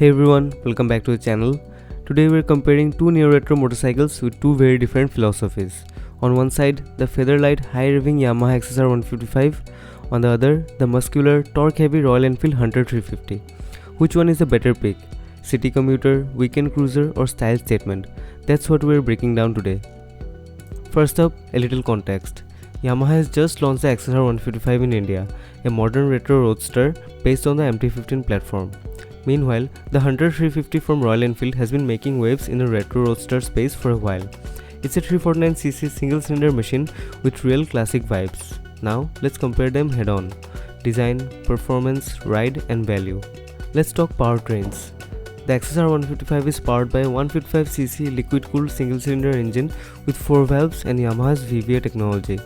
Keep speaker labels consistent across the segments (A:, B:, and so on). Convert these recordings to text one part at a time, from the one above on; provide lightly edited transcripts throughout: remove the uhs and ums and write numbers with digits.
A: Hey everyone, welcome back to the channel. Today we're comparing two neo-retro motorcycles with two very different philosophies. On one side, the featherlight high-revving Yamaha XSR155. On the other, the muscular, torque-heavy Royal Enfield Hunter 350. Which one is a better pick? City commuter, weekend cruiser or style statement? That's what we're breaking down today. First up, a little context. Yamaha has just launched the XSR155 in India, a modern retro roadster based on the MT-15 platform. Meanwhile, the Hunter 350 from Royal Enfield has been making waves in the retro roadster space for a while. It's a 349cc single-cylinder machine with real classic vibes. Now, let's compare them head-on. Design, performance, ride and value. Let's talk powertrains. The XSR155 is powered by a 155cc liquid-cooled single-cylinder engine with 4 valves and Yamaha's VVA technology.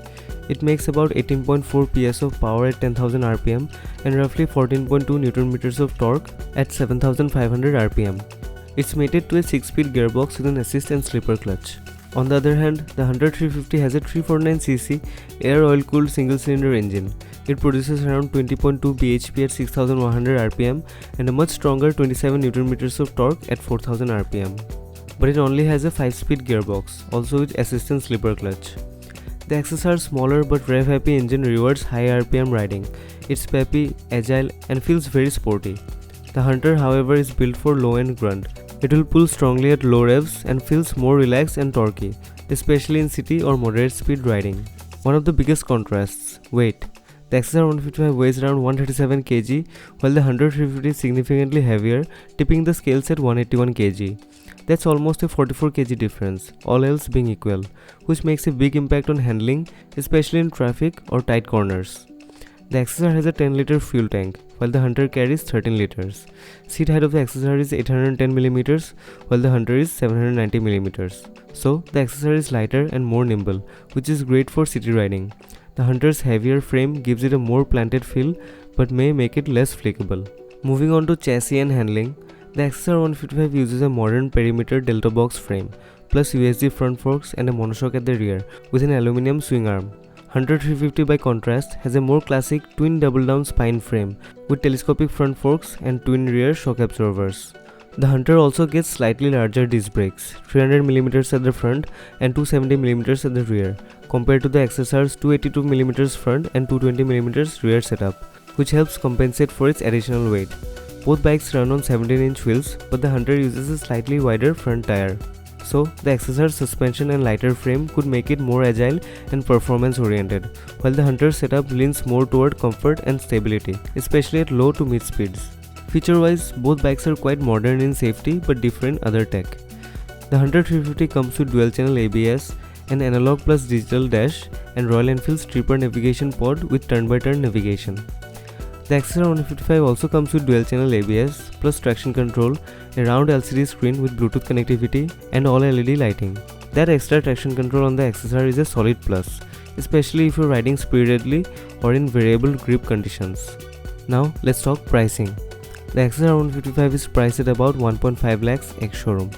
A: It makes about 18.4 PS of power at 10,000 rpm and roughly 14.2 Nm of torque at 7,500 rpm. It's mated to a 6-speed gearbox with an assist and slipper clutch. On the other hand, the Hunter 350 has a 349cc air oil-cooled single-cylinder engine. It produces around 20.2 bhp at 6,100 rpm and a much stronger 27 Nm of torque at 4,000 rpm. But it only has a 5-speed gearbox, also with assist and slipper clutch. The XSR's smaller but rev-happy engine rewards high RPM riding. It's peppy, agile and feels very sporty. The Hunter, however, is built for low-end grunt. It will pull strongly at low revs and feels more relaxed and torquey, especially in city or moderate speed riding. One of the biggest contrasts, weight. The XSR155 weighs around 137 kg, while the Hunter 350 is significantly heavier, tipping the scales at 181 kg. That's almost a 44 kg difference, all else being equal, which makes a big impact on handling, especially in traffic or tight corners. The XSR has a 10-liter fuel tank, while the Hunter carries 13 liters. Seat height of the XSR is 810mm, while the Hunter is 790mm. So, the XSR is lighter and more nimble, which is great for city riding. The Hunter's heavier frame gives it a more planted feel, but may make it less flakeable. Moving on to chassis and handling, the XSR155 uses a modern perimeter delta box frame, plus USD front forks and a monoshock at the rear, with an aluminum swing arm. Hunter 350 by contrast has a more classic twin double-down spine frame, with telescopic front forks and twin rear shock absorbers. The Hunter also gets slightly larger disc brakes, 300mm at the front and 270mm at the rear, compared to the XSR's 282mm front and 220mm rear setup, which helps compensate for its additional weight. Both bikes run on 17-inch wheels, but the Hunter uses a slightly wider front tire. So, the XSR's suspension and lighter frame could make it more agile and performance-oriented, while the Hunter's setup leans more toward comfort and stability, especially at low to mid speeds. Feature-wise, both bikes are quite modern in safety but different other tech. The Hunter 350 comes with dual-channel ABS, an analog plus digital dash, and Royal Enfield's tripper navigation pod with turn-by-turn navigation. The XSR155 also comes with dual-channel ABS plus traction control, a round LCD screen with Bluetooth connectivity and all LED lighting. That extra traction control on the XSR is a solid plus, especially if you're riding spiritedly or in variable grip conditions. Now let's talk pricing. The XSR155 is priced at about 1.5 lakhs ex-showroom.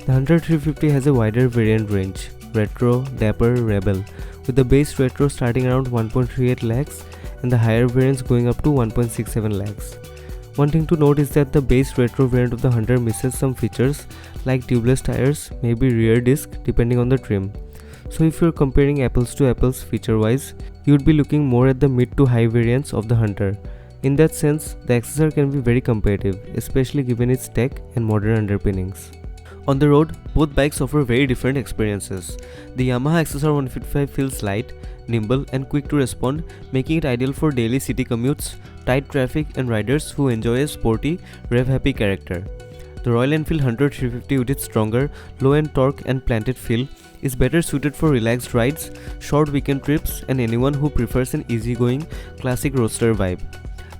A: The Hunter 350 has a wider variant range, Retro, Dapper, Rebel, with the base Retro starting around 1.38 lakhs and the higher variants going up to 1.67 lakhs. One thing to note is that the base retro variant of the Hunter misses some features like tubeless tires, maybe rear disc depending on the trim. So if you're comparing apples to apples feature-wise, you would be looking more at the mid to high variants of the Hunter. In that sense, the XSR can be very competitive, especially given its tech and modern underpinnings. On the road, both bikes offer very different experiences. The Yamaha XSR155 feels light, nimble and quick to respond, making it ideal for daily city commutes, tight traffic and riders who enjoy a sporty, rev-happy character. The Royal Enfield Hunter 350 with its stronger, low-end torque and planted feel is better suited for relaxed rides, short weekend trips and anyone who prefers an easygoing, classic roadster vibe.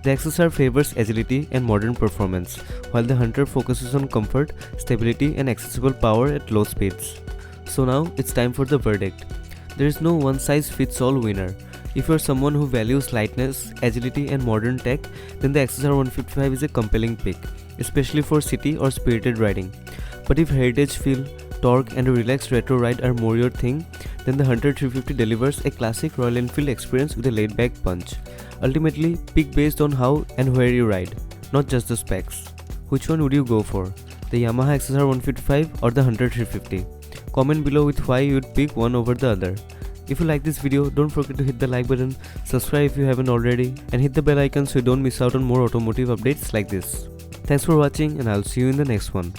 A: The XSR favors agility and modern performance, while the Hunter focuses on comfort, stability and accessible power at low speeds. So now, it's time for the verdict. There is no one-size-fits-all winner. If you're someone who values lightness, agility and modern tech, then the XSR155 is a compelling pick, especially for city or spirited riding. But if heritage feel, torque and a relaxed retro ride are more your thing, then the Hunter 350 delivers a classic Royal Enfield experience with a laid-back punch. Ultimately, pick based on how and where you ride, not just the specs. Which one would you go for? The Yamaha XSR155 or the Hunter 350? Comment below with why you would pick one over the other. If you like this video, don't forget to hit the like button, subscribe if you haven't already, and hit the bell icon so you don't miss out on more automotive updates like this. Thanks for watching, and I'll see you in the next one.